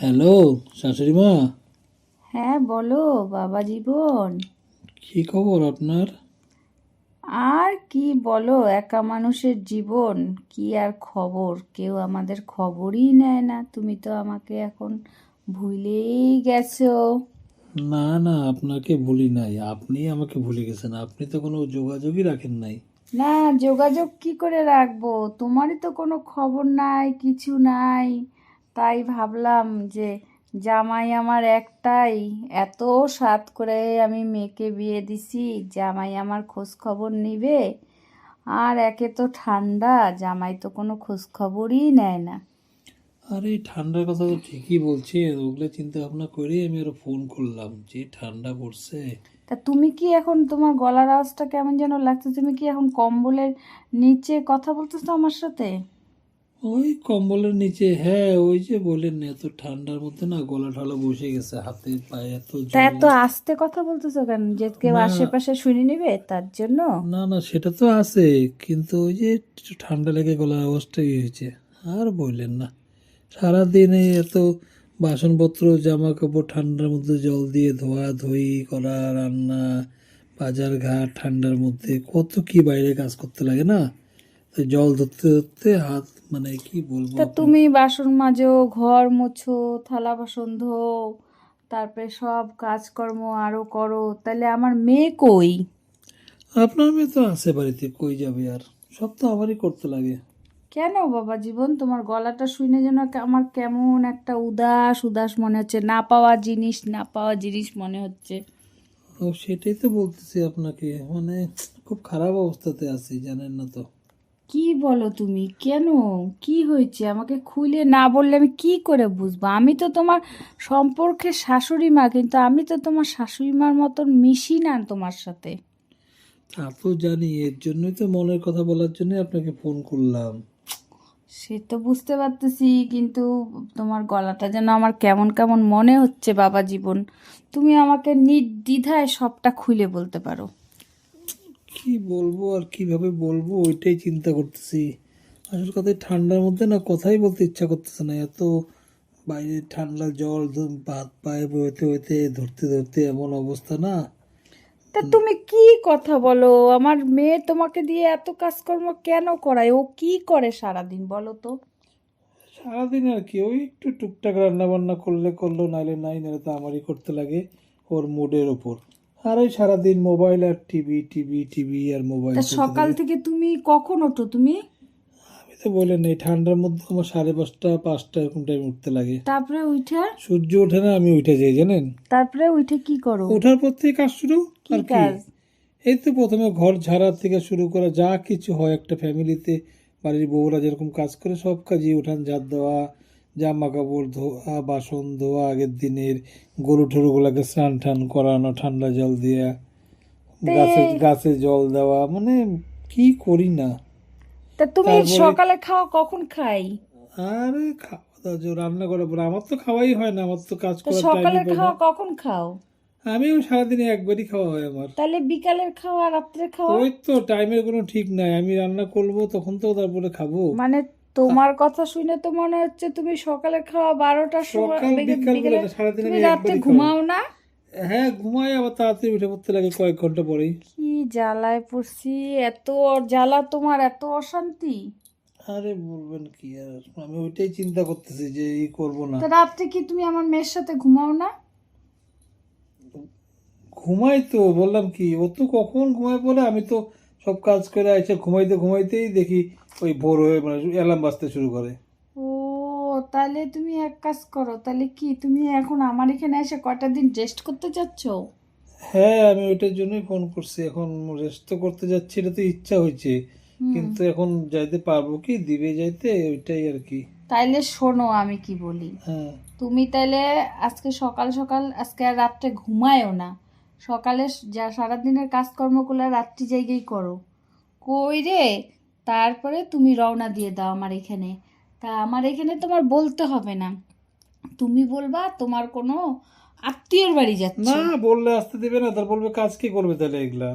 Hello, শাশুড়ি মা। হ্যাঁ বলো বাবা জীবন। কি খবর আপনার? আর কি বলো, একা মানুষের জীবন, কি আর খবর, কেউ আমাদের খবরই নেয় না। তুমি তো আমাকে এখন ভুলেই গেছো। না না, আপনাকে ভুলি নাই, আপনি আমাকে ভুলে গেছেন। আপনি তো কোনো যোগাযোগই রাখেন নাই। না, যোগাযোগ কি করে রাখবো, তোমারই তো কোনো খবর নাই, কিছু নাই। তাই ভাবলাম যে জামাই আমার একটাই, এত সাত করে আমি মেয়েকে বিয়ে দিছি, জামাই আমার খোঁজ খবর নিবে। আর একে তো ঠান্ডা, জামাই তো কোনো খোঁজ খবরই নেয় না। আরে ঠান্ডার কথা তো ঠিকই বলছেন, ওগুলো চিন্তা ভাবনা করেই আমি আরো ফোন করলাম, যে ঠান্ডা পড়ছে। তা তুমি কি এখন, তোমার গলার আওয়াজটা কেমন যেন লাগছে, তুমি কি এখন কম্বলের নিচে কথা বলতেছো আমার সাথে? ওই কম্বলের নিচে, হ্যাঁ ওই যে বলেন না, এত ঠান্ডার মধ্যে না গলা ঠলা বসে গেছে, হাতে পায়ে এত তা জ্বর। এত আস্তে কথা বলতেছো কেন, যে কেউ না আশেপাশে শুনে নিবে তার জন্য? না না, সেটা তো আছে, কিন্তু ওই যে একটু ঠান্ডা লেগে গলার অবস্থাই হয়েছে। আর বললেন না, সারাদিনে এত বাসনপত্র জামা কাপড় ঠান্ডার মধ্যে জল দিয়ে ধোয়া ধুই করা, রান্না, বাজার ঘাট, ঠান্ডার মধ্যে কত কি বাইরে কাজ করতে লাগে না। তো জল ধরতে ধরতে হাত, মানে কি বলবো তা তুমি আপনাকে। বাসন মাজো, ঘর মোছো, থালা বাসন ধোও, তারপরে সব কাজকর্ম আরো করো, তাহলে আমার মেয়ে কই? আপনার মেয়ে তো আছে বাড়িতে, কই যাবে আর, সব তো আমারই করতে লাগে। কেন বাবা জীবন, তোমার গলাটা শুনে যেন আমার কেমন একটা উদাস উদাস মনে হচ্ছে, না পাওয়া জিনিস, না পাওয়া জিনিস মনে হচ্ছে। ও সেটাই তো বলতেছি আপনাকে, মানে খুব খারাপ অবস্থাতে আছি, জানেন না তো। কি বলো তুমি, কেন? কি হয়েছে আমাকে খুলে না বললে আমি কি করে বুঝবো? আমি তো তোমার সম্পর্কে শাশুড়ি মা, কিন্তু আমি তো তোমার শাশুড়ি মার মতন মিশি না তোমার সাথে। তা তো জানি, এর জন্যই তো মনের কথা বলার জন্য আপনাকে ফোন করলাম। সে তো বুঝতে পারতেছি, কিন্তু তোমার গলাটা যেন আমার কেমন কেমন মনে হচ্ছে বাবা জীবন। তুমি আমাকে নির্দ্বিধায় সবটা খুলে বলতে পারো। কি বলবো আর কিভাবে বলবো, ওইটাই চিন্তা করতেছি। আসল কথা, এই ঠান্ডার মধ্যে না কথাই বলতে ইচ্ছা করতেছে না, এত বাইরে ঠান্ডা জল হাত পায়ে বইতে বইতে ধরতে ধরতে এমন অবস্থা না। তা তুমি কি কথা বলো, আমার মেয়ে তোমাকে দিয়ে এত কাজকর্ম কেন করায়? ও কি করে সারাদিন বলো তো? সারাদিন আর কি, ওই একটু টুকটাক রান্না বান্না করলে করলো, নাইলে নাই, নাহলে তো আমারই করতে লাগে, ওর মুডের ওপর। আর ওই সারাদিন মোবাইল আর টিভি, টিভি টিভি আর মোবাইল তা চলতে সকাল থাকে। থেকে তুমি কখন ওঠো তুমি? আমি তো বললেন এই ঠান্ডার মধ্যে আমার 5:30 5টা এরকম টাইম উঠতে লাগে। তারপরে উঠে? সূর্য ওঠে না আমি উঠে যাই, জানেন। তারপরে উঠে কি করো? ওঠার পর থেকে কাজ শুরু। কি আর কি, কাজ? এই তো প্রথমে ঘর ঝাড়া থেকে শুরু করা, যা কিছু হয় একটা ফ্যামিলিতে, বাড়ির বউরা যেরকম কাজ করে সব কাজই, উঠান ঝাড় দেওয়া, জামা কাপড় ধোয়া, বাসন ধোয়া, আগের দিনের গরু টরুগুলাকে স্নান টান করানো ঠান্ডা জল দিয়ে, তে গাছে গাছে জল দেওয়া, মানে কি করি না। তা তুমি তারপরে সকালে খাওয়া কখন খাই? আরে খাওয়া দাওয়া যে রান্না করার পরে, আমার তো খাওয়াই হয় না, আমার তো কাজ তা করার টাইমই সকালের পাই না। খাওয়া কখন খাও? আমিও সারাদিনে একবারই খাওয়া হয় আমার। তাহলে বিকালের খাওয়া, রাত্রে খাওয়া? ওই তো টাইমের কোনো ঠিক নাই, আমি রান্না করবো তখন তো তারপরে খাবো। মানে আ- তোমার কথা শুনে তো মনে হচ্ছে তুমি সকালে খাওয়া 12টার সময়, সকাল বিকাল বলে বিকেলে না, সারাদিন তুমি আমি রাত্রে একবারই খাবো। ঘুমাও না? হ্যাঁ ঘুমাই, আবার তাড়াতাড়ি উঠে পড়তে লাগে কয়েক ঘন্টা পরেই। কি জ্বালায় পড়ছি! এত জ্বালা তোমার, এত অশান্তি! আরে বলবেন কি আর, আমি ওইটাই চিন্তা করতেছি যে করব না। তা রাত্রে কি তুমি আমার মেয়ের সাথে ঘুমাও না? ঘুমাই তো, বললাম কি, ও তো কখন ঘুমায় পড়ে, আমি তো সব কাজ করে এসে ঘুমাইতে ঘুমাইতেই দেখি ওই ভোর হয়ে, মানে অ্যালার্ম বাজতে শুরু করে। ও, তাহলে তুমি এক কাজ করো, তাহলে কি তুমি এখন আমার এখানে এসে কয়টা দিন রেস্ট করতে চাচ্ছ? হ্যাঁ আমি ওইটার জন্যই ফোন করছি, এখন রেস্ট তো করতে যাচ্ছি, এটা তো ইচ্ছা হয়েছে, হুম। কিন্তু এখন যাইতে পারবো কি, দিবে যাইতে, ওইটাই আর কি। তাইলে শোনো আমি কি বলি। হ্যাঁ তুমি তাইলে আজকে সকাল সকাল, আজকে আর রাত্রে ঘুমায়ও না। সকালে যা সারাদিনের কাজকর্মগুলো রাত্রি জায়গায় করো, কইরে তারপরে তুমি রওনা দিয়ে দাও আমার এখানে। তা আমার এখানে তোমার বলতে হবে না, তুমি বলবা তোমার কোনো আত্মীয়র বাড়ি যাচ্ছ। না, বললে আসতে দেবে না, তার বলবে কাজ কি করবে তাহলে এগুলা,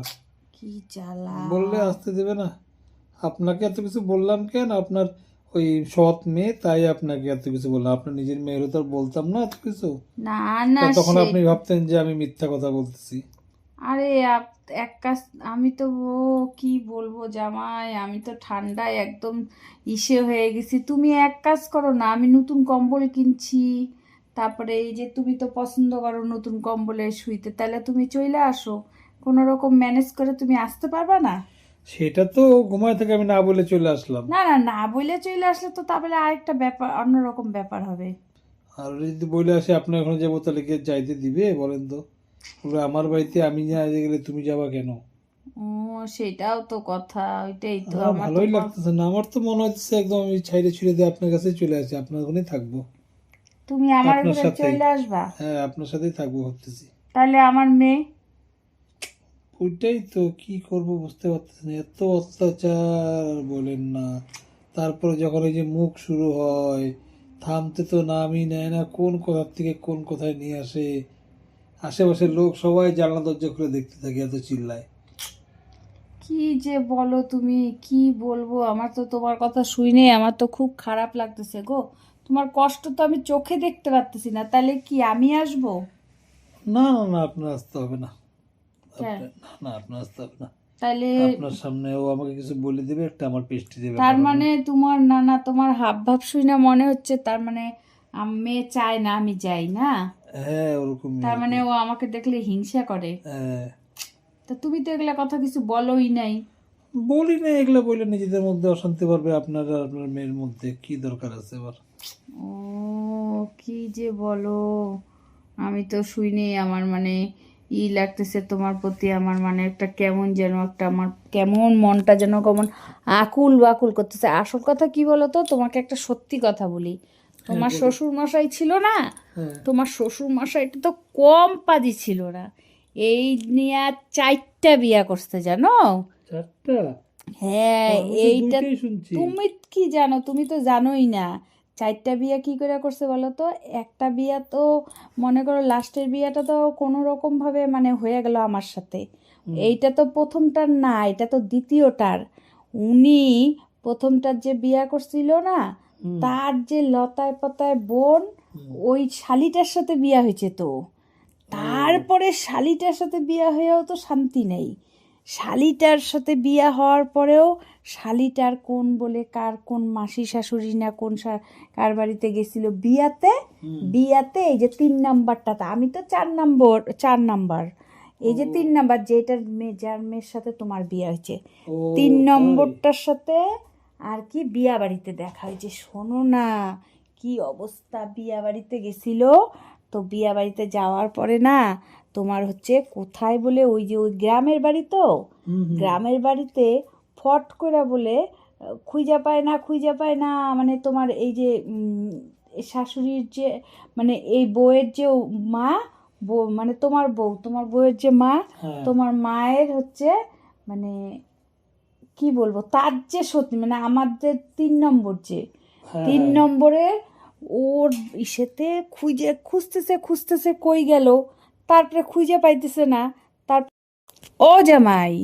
কি জ্বালা! বললে আসতে দেবে না। আপনাকে এত কিছু বললাম কেন, আপনার ওই সৎ মেয়ে, তাই আপনাকে এত কিছু বললাম। আপনার নিজের মেয়েরও তো আর বলতাম না এত কিছু। না তা না তখন সে আপনি ভাবতেন যে আমি মিথ্যা কথা বলতেছি। আরে এক কাজ, আমি তো কি বলবো জামাই, আমি তো ঠান্ডায় একদম ইসে হয়ে গেছি। তুমি এক কাজ করো না, আমি নতুন কম্বল কিনছি, তারপরে এই যে তুমি তো পছন্দ করো নতুন কম্বলে শুইতে, তাহলে তুমি চলে আসো, কোনো রকম ম্যানেজ করে তুমি আসতে পারবা না? সেটা তো ঘুমায় থেকে আমি না বলে চলে আসলাম। না না না বলে চলে আসলে তো তাহলে আরেকটা ব্যাপার, অন্যরকম ব্যাপার হবে। আর যদি বলে আসে আপনার ওখানে যাবো, তাহলে কে যাইতে দিবে বলেন তো? পুরো আমার বাড়িতে আমি না গেলে তুমি যাবা কেন? ও, সেটাও তো কথা, ওইটাই তো আমার আমার তো ভালোই লাগতেছে না, আমার তো মনে হচ্ছে একদম আমি ছাইড়ে ছুড়ে দিয়ে আপনার কাছে চলে আসি, আপনার ওখানেই থাকবো। তুমি আমার আপনার ঘরে সাথেই। চলে আসবা, হ্যাঁ, আপনার সাথেই থাকবো ভাবতেছি। তাহলে আমার মেয়ে। ওইটাই তো, কি করব বুঝতে পারতেছি না, এত অত্যাচার আর বলেন না। তারপরে যখন এই যে মুখ শুরু হয়, থামতে তো নামই নেয় না, কোন কোথা থেকে কোন কোথায় নিয়ে আসে। আশেপাশের লোক সবাই জানলা দরজা খুলে দেখতে থাকে, এত চিল্লায়। কি যে বলো তুমি, কি বলবো, আমার তো তোমার কথা শুনে আমার তো খুব খারাপ লাগতেছে গো। তোমার কষ্ট তো আমি চোখে দেখতে পারতেছি না, তাহলে কি আমি আসবো? না না না, আপনার আসতে হবে না। কেন? না, আপনার আসতে হবে না। তাহলে আপনার সামনে ও আমাকে কিছু বলে দিবে, একটা আমার পেস্টি তার ব্যাপার হবে। মানে তোমার, না না, তোমার হাব ভাব শুনে মনে হচ্ছে তার মানে মেয়ে চায় না আমি যাই না, হ্যাঁ, ওরকমই তার আর মানে কি। ও আমাকে দেখলে হিংসা করে। হ্যাঁ। তা তুমি তো এগুলা কথা কিছু বলোই নাই। বলি না, এগুলো বলে নিজেদের মধ্যে অশান্তি পারবে, আপনার আর আপনার মেয়ের মধ্যে কি দরকার আছে আবার? ও, কি যে বলো, আমি তো শুইনি, আমার মানে লাগতেছে তোমার প্রতি, আমার মানে একটা কেমন যেন একটা, আমার কেমন মনটা যেন কেমন আকুল বাকুল করতেছে। আসল কথা কি বলো তো, তোমাকে একটা সত্যি কথা বলি, হ্যাঁ, তোমার বলুন। শ্বশুর মশাই ছিল না, হ্যাঁ। তোমার শ্বশুর মশাইটা তো কম পাজি ছিল না, এই নিয়ে 4টা বিয়া করতে জানো। 4টা? হ্যাঁ, আমি তো এইটা 2টাই শুনছি। তুমি কি জানো, তুমি তো জানোই না। 4টা বিয়া কি করে করছে বলো তো? একটা বিয়া তো মনে করো লাস্টের বিয়াটা তো কোনো রকম ভাবে মানে হয়ে গেল আমার সাথে, এইটা তো প্রথমটার না, এটা তো দ্বিতীয়টার। উনি প্রথমটার যে বিয়া করছিল না, তার যে লতায় পাতায় বোন, ওই শালিটার সাথে বিয়া হয়েছে তো। তারপরে শালিটার সাথে বিয়া হয়েও তো শান্তি নেই, শালিটার সাথে বিয়া হওয়ার পরেও শালিটার কোন বলে কার কোন মাসি শাশুড়ি না কোন কার বাড়িতে গেছিল বিয়াতে, বিয়াতে এই যে 3 নাম্বারটা, তা আমি তো 4 নম্বর, 4 নাম্বার, এই যে 3 নাম্বার যেটার মেয়ে, যার মেয়ের সাথে তোমার বিয়ে হয়েছে, ও, 3 নম্বরটার সাথে আর কি বিয়া বাড়িতে দেখা হয়েছে। শোনো না, কি অবস্থা, বিয়া বাড়িতে গেছিল, তো বিয়া বাড়িতে যাওয়ার পরে না, তোমার হচ্ছে কোথায় বলে, ওই যে ওই গ্রামের বাড়ি তো, গ্রামের বাড়িতে ফট করে বলে খুঁজে পায় না, খুঁজে পায় না, মানে তোমার এই যে শাশুড়ির যে মানে এই বউয়ের যে মা, বউ মানে তোমার বউ, তোমার বউয়ের যে মা, হ্যাঁ। তোমার মায়ের হচ্ছে মানে কি বলবো, তার যে সত্যি মানে আমাদের 3 নম্বর যে, হ্যাঁ, 3 নম্বরের ওর ইসেতে খুঁজে খুঁজতেছে খুঁজতেছে কই গেল, তারপরে খুঁজে পাইতেছে না। তার ও জামাই,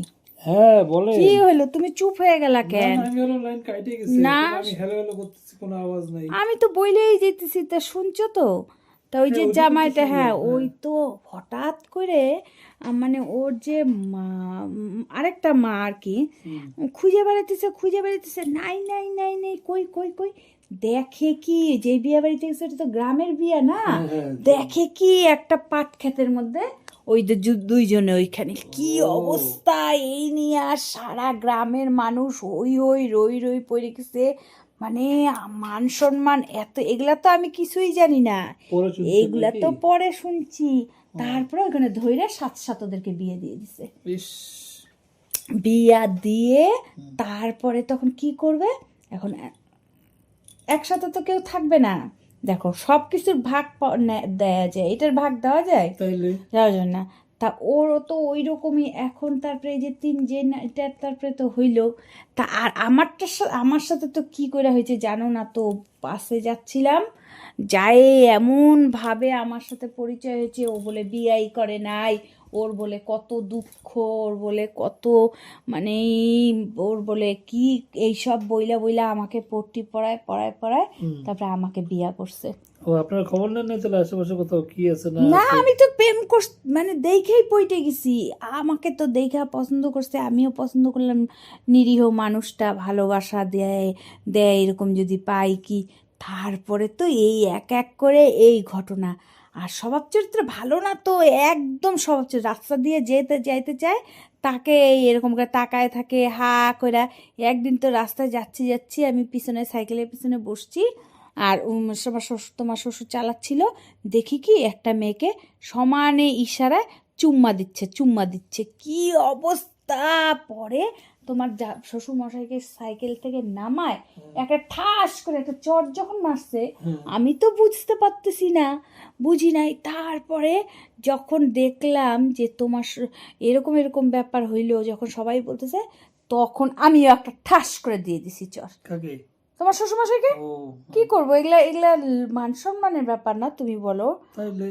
হ্যাঁ, বলে। কি হইলো, তুমি চুপ হয়ে গেলা না কেন? না, আমি হলো লাইন কাটে গেছে, না, কিন্তু আমি হ্যালো হ্যালো করতেছি, কোনো আওয়াজ নাই। আমি তো বইলেই যেতেছি, তা শুনছো তো? তা ওই যে হ্যাঁ, ওইটুকু তো জামাইটা, হ্যাঁ শুনলাম। ওই হ্যাঁ। তো হঠাৎ করে মানে ওর যে মা, আরেকটা মা আর কি, খুঁজে বেড়াইতেছে খুঁজে বেড়াইতেছে, নাই নাই নাই নাই, কই কই কই, দেখে কি যে বিয়ে বাড়িতে গেছে এটা তো গ্রামের বিয়ে না, হ্যাঁ, হ্যাঁ। দেখে কি একটা পাট ক্ষেতের মধ্যে ওই দুইজনে ওইখানে, কি ও, অবস্থা, এই নিয়ে আর সারা গ্রামের মানুষ হই হই রই রই পড়ে গেছে, মানে মান সম্মান এত, এগুলা তো আমি কিছুই জানি না, পরে শুনছেন এইগুলা নাকি? তো পরে শুনছি। তারপরে ওখানে ধইরা সাত সাত ওদেরকে বিয়ে দিয়ে দিছে, ইস। বিয়া দিয়ে তারপরে তখন কি করবে, এখন একসাথে তো কেউ থাকবে না, দেখো সব কিছুর ভাগ দেয়া যায়, এটার ভাগ দেওয়া যায়, তাইলে যাওয়া যায় না। তা ওরও তো ওই রকমই এখন, তারপরে এই যে যে এটার তারপরে তো হইলো, তা আর আমার সাথে তো কি করে হয়েছে জানো না তো, বাসে যাচ্ছিলাম, যায় এমন ভাবে আমার সাথে পরিচয় হয়েছে, ও বলে বিয়াই করে নাই, ওর বলে কত দুঃখ, ওর বলে কত মানে ওর বলে কি এইসব বইলা বইলা আমাকে পড়তি পড়ায় পড়ায় পড়ায় তারপরে আমাকে বিয়া করছে। ও আপনার খবর নেন নাই তাহলে আশেপাশে কোথাও কি আছে না না আছে? আমি তো প্রেম কর মানে দেখেই পইটে গেছি, আমাকে তো দেখা পছন্দ করছে, আমিও পছন্দ করলাম। নিরীহ মানুষটা ভালোবাসা দেয় দেয় এরকম যদি পাই কি, তারপরে তো এই এক এক করে এই ঘটনা। আর স্বভাব চরিত্র ভালো না তো, একদম স্বভাব চরিত্র, রাস্তা দিয়ে যেতে যাইতে চায় তাকে এরকম করে তাকায় থাকে হা করে। একদিন তো রাস্তায় যাচ্ছি যাচ্ছি আমি পিছনে সাইকেলের পিছনে বসছি, আর তোমার শ্বশুর চালাচ্ছিল, দেখি কি একটা মেয়েকে সমানে ইশারায় চুম্মা দিচ্ছে, কি অবস্থা। পরে তোমার শ্বশুর মশাইকে সাইকেল থেকে নামায় একটা ঠাস করে একটা চট যখন মারছে, আমি তো বুঝতে পারতেছি না, বুঝি নাই। তারপরে যখন দেখলাম যে তোমার এরকম এরকম ব্যাপার হইলো, যখন সবাই বলতেছে, তখন আমিও একটা ঠাস করে দিয়ে দিছি চর। কাকে? তোমার শ্বশুরমশাইকে। ও কি করবো, এগুলা এগুলা মান সম্মানের ব্যাপার না, তুমি বলো। তাইলে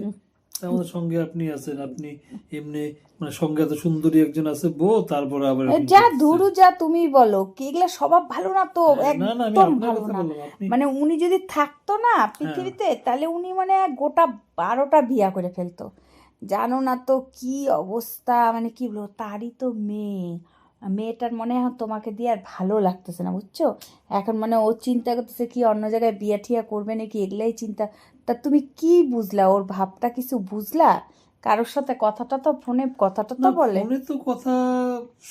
আমাদের সঙ্গে আপনি আছেন, আপনি এমনি মানে সঙ্গে এত সুন্দরী একজন আছে বউ, তারপরে আবার এরকম যা করতেছে। ধুরু যা, তুমি বলো কি এগুলা স্বভাব ভালো না তো, না না, আমি একদম আপনার ভালো কথা না। বললাম। আপনি মানে উনি যদি থাকতো না পৃথিবীতে, তাহলে উনি মানে গোটা 12টা বিয়া করে ফেলতো, জানো না তো কি অবস্থা। মানে কি বলবো, তারই তো মেয়েটার মনে হয় তোমাকে দিয়ে আর ভালো লাগতেছে না, বুঝছো। এখন মানে ও চিন্তা করতেছে কি অন্য জায়গায় বিয়া ঠিয়া করবে নাকি, এগুলাই চিন্তা। তা তুমি কি বুঝলা ওর ভাবটা, কিছু বুঝলা? কারোর সাথে কথাটা তো ফোনে কথাটা না, তো বলে। ফোনে তো কথা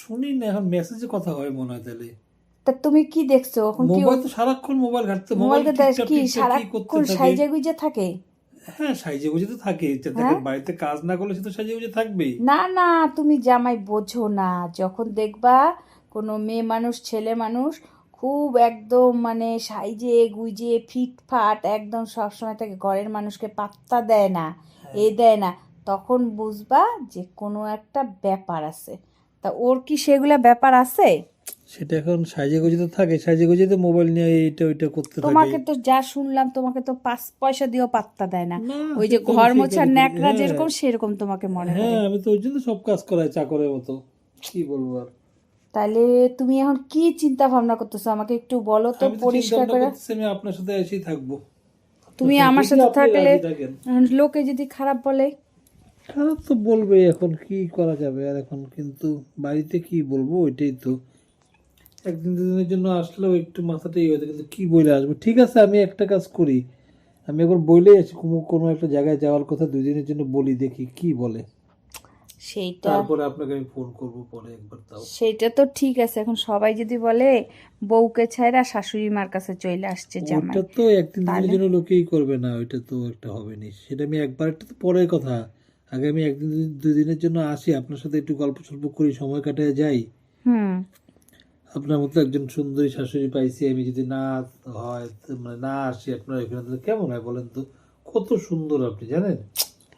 শুনি না, এখন মেসেজে কথা হয় মনে হয়। তাহলে তা তুমি কি দেখছো এখন, কি মোবাইল তো সারাক্ষণ মোবাইল ঘাটতে, মোবাইল মোবাইলকে টিপটাপ কি টিপটাপ কি করতে সারাক্ষণ থাকে। সাইজে গুইজে থাকে? হ্যাঁ, সাইজে গুজে তো থাকে, হ্যাঁ বাড়িতে কাজ না করলে সে তো সাইজে গুজে থাকবেই। না না, তুমি জামাই বোঝো না। যখন দেখবা কোনো মেয়ে মানুষ ছেলে মানুষ খুব একদম মানে সাইজে গুইজে ফিটফাট একদম সবসময় থাকে, ঘরের মানুষকে পাত্তা দেয় না, দেয় না, তখন বুঝবা যে কোনো একটা ব্যাপার আছে। তা ওর কি সেগুলা ব্যাপার আছে? সেটা এখন সাইজে গুজে তো থাকে, সাইজে গুজে তো মোবাইল নিয়ে এইটা ওইটা করতে থাকে। তোমাকে তো যা শুনলাম, তোমাকে তো 5 পয়সা দিয়েও পাত্তা দেয় না, না, ওই সে যে তো আমি ঘর সেই মোছার কাজই করি। ন্যাকড়া হ্যাঁ যেরকম সেরকম তোমাকে মনে করে। হ্যাঁ, আমি তো ওই জন্য সব কাজ করাই চাকরের মতো, কি বলবো আর। তাহলে তুমি এখন কি চিন্তা ভাবনা করতেছো, আমাকে একটু বলো তো আমি তো চিন্তা পরিষ্কার ভাবনা করে। করতেছি আমি আপনার সাথে এসেই থাকবো। তুমি আপনার আমার যদি সাথে আপনি থাকলে রাজি থাকেন। লোকে যদি খারাপ বলে? খারাপ তো বলবে, এখন কি করা যাবে আর। এখন কিন্তু বাড়িতে কি বলবো, ওইটাই তো। একদিন দুদিনের জন্য আসলেও একটু মাথাটা ইয়ে হতো, কিন্তু কি বলে আসবো। ঠিক আছে, আমি একটা কাজ করি, আমি একবার বলেই আছি কোনো কোনো একটা জায়গায় যাওয়ার কথা, 2 দিনের জন্য বলি, দেখি কি বলে। সেইটা তারপরে আপনাকে আমি ফোন করবো পরে একবার, তাও। সেইটা তো ঠিক আছে। এখন সবাই যদি বলে বউকে ছাইরা শাশুড়ি মার কাছে চলে আসছে জামাই, ওইটা তো একদিন দুদিনের তাহলে জন্য লোকেই করবে না, ওইটা তো একটা হবে না। সেটা আমি একবার, একটা তো পরের কথা। আগে আমি একদিন 2 দিনের জন্য আসি, আপনার সাথে একটু গল্প সল্প করি, সময় কাটায় যাই। হুম। আপনার মতো একজন সুন্দরী শাশুড়ি পাইছি আমি, যদি না হয় মানে না আসি আপনার এখানে, তাহলে কেমন হয় বলেন তো। কত সুন্দর আপনি জানেন।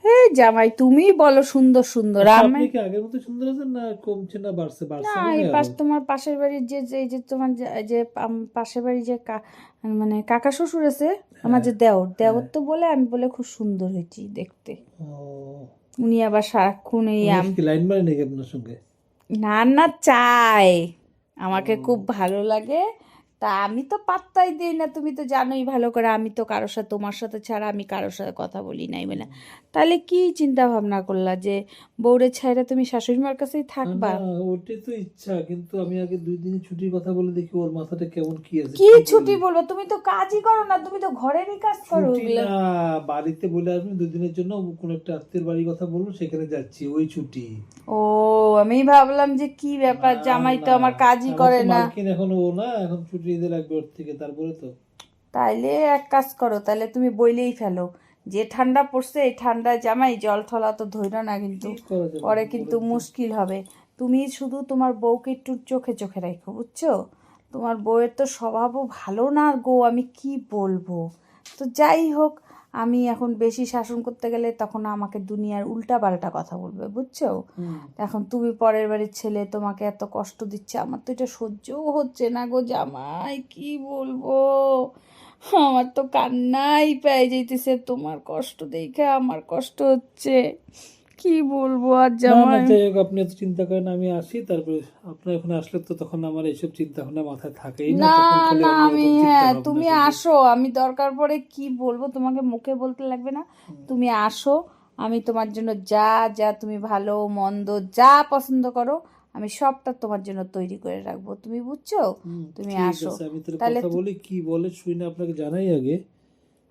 হে জামাই, তুমি বলো সুন্দর সুন্দর, আচ্ছা, আমি আপনি কি আগের মতো সুন্দর আছেন না কমছে না বাড়ছে? না। বাড়ছে মনে এই হয় আরো। তোমার পাশের বাড়ির এই যে তোমার যে পাশের বাড়ির যে মানে কাকা শ্বশুর আছে, আমার হ্যাঁ যে দেওর হ্যাঁ। তো বলে, আমি বলে খুব সুন্দর হয়েছি দেখতে। ও, উনি আবার সারাক্ষণ এই উনি কি লাইন মারে নাকি আপনার সঙ্গে? না না চাই, ও, আমাকে খুব ভালো লাগে। তা আমি তো পাত্তাই দিই না, তুমি তো জানোই ভালো করে, আমি তো কারোর সাথে, তোমার সাথে ছাড়া আমি কারোর সাথে কথা বলি নাই বলে। তাহলে কি চিন্তা ভাবনা করলা যে বউরে ছাইরা তুমি শাশুড়ি মার কাছেই থাকবা? না ওটাই তো ইচ্ছা, কিন্তু আমি আগে 2 দিনের ছুটির কথা বলে দেখি ওর মাথাটা কেমন কি আছে, কি কি ছুটি বলে। বলবো, তুমি তো কাজই করো না, তুমি তো ঘরেরই কাজ করো ছুটি ওগুলো। না, বাড়িতে বলে আসবেন 2 দিনের জন্য, কোনো একটা আত্মীয়ের বাড়ির কথা বলবো, সেখানে যাচ্ছি, ওই ছুটি। ও, আমি ভাবলাম যে কি না ব্যাপার, জামাই তো না, আমার কাজই আমার করে তো না। মালকিন এখন ও না, এখন ছুটি নিতে লাগবে ওর থেকে, তারপরে তো। তাইলে এক কাজ করো, তাহলে তুমি বইলেই ফেলো যে ঠান্ডা পড়ছে, এই ঠান্ডায় জামাই জল থলা তো ধইরো না, কিন্তু কি করা যাবে পরে কিন্তু বলেন তো। মুশকিল হবে। তুমি শুধু তোমার বউকে একটু চোখে চোখে রাখো, বুঝছো। তোমার বউয়ের তো স্বভাবও ভালো না গো, আমি কি বলবো। তো যাই হোক, আমি এখন বেশি শাসন করতে গেলে তখন আমাকে দুনিয়ার উল্টা পাল্টা কথা বলবে, বুঝছো। হুম। এখন তুমি পরের বাড়ির ছেলে, তোমাকে এত কষ্ট দিচ্ছে, আমার তো এটা সহ্যও হচ্ছে না গো জামাই, কি বলবো। আমার তো কান্নাই পেয়ে যাইতেছে, তোমার কষ্ট দেখে আমার কষ্ট হচ্ছে। কি বলবো আর না না জামাই? যাই হোক, আপনি এত চিন্তা করেন, আমি আসি, তারপরে আপনার এখানে আসলে তো তখন আমার এইসব চিন্তা ভাবনা মাথায় থাকেই না, না তখন খালি না, আমি অন্যরকম চিন্তা হ্যাঁ, ভাবনা তুমি শুধু। আসো, আমি দরকার পড়ে কি বলবো তোমাকে মুখে বলতে লাগবে না, তুমি আসো, আমি তোমার জন্য যা যা তুমি ভালো মন্দ যা পছন্দ করো আমি সবটা তোমার জন্য তৈরি করে রাখবো, তুমি বুঝছো? তুমি ঠিক আসো আছে, আমি তাহলে তাহলে কথা বলি, কি বলে শুই না, আপনাকে জানাই আগে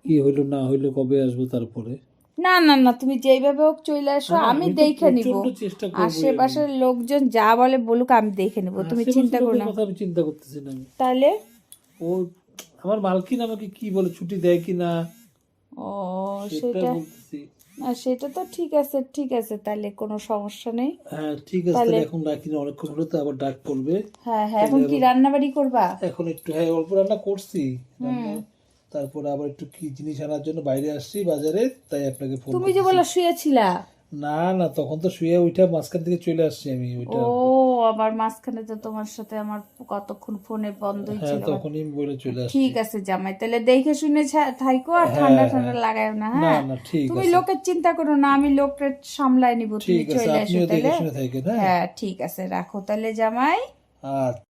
কি হইলো না হইলো, কবে আসবো তারপরে। না না না, তুমি যেইভাবে হোক চলে আসো, হ্যাঁ আমি আমি তো দেখে নিব, প্রচন্ড চেষ্টা করবোই আমি। আশেপাশের লোকজন যা বলে বলুক আমি দেখে নিব, তুমি আশেপাশের চিন্তা করো লোকের না। কথা আমি চিন্তা করতেছি না আমি। তাহলে ও আমার মালকিন আমাকে কি বলে, ছুটি দেয় কি না ও, সেটা সেটা, বলতেছি। না সেটা তো ঠিক আছে, ঠিক আছে, তাহলে কোনো সমস্যা নেই। হ্যাঁ ঠিক আছে, তাহলে তাহলে এখন রাখি না, অনেকক্ষণ হলে তো আবার ডাক পড়বে। হ্যাঁ হ্যাঁ, তাহলে এখন কি আবার রান্না বাড়ি করবা? এখন একটু, হ্যাঁ অল্প রান্না করছি, হুম, রান্না, তারপরে আবার একটু কি জিনিস আনার জন্য বাইরে আসছি বাজারে, তাই আপনাকে ফোন তুমি যে করতেছি। বলো শুয়েছিলা। না না, তখন তো শুয়ে উঠে মাঝখান থেকে চলে আসছি আমি ওইটা। ও, আবার মাঝখানে তো তোমার সাথে আমার কতক্ষণ ফোনে বন্ধই হ্যাঁ ছিল আমার। তখনই বলে চলে আসছি। ঠিক আছে জামাই, তাহলে দেখে শুনে থাইকো, আর হ্যাঁ ঠান্ডা ঠান্ডা হ্যাঁ, লাগায় না, না হ্যাঁ? না ঠিক তুমি আছে। লোকের চিন্তা করো না, আমি লোকের সামলাই নিব, তুমি ঠিক আছে, চলে আসো আপনিও দেখে তাহলে। শুনে থাকেন, হ্যাঁ। হ্যাঁ ঠিক আছে, রাখো তাহলে জামাই। আচ্ছা।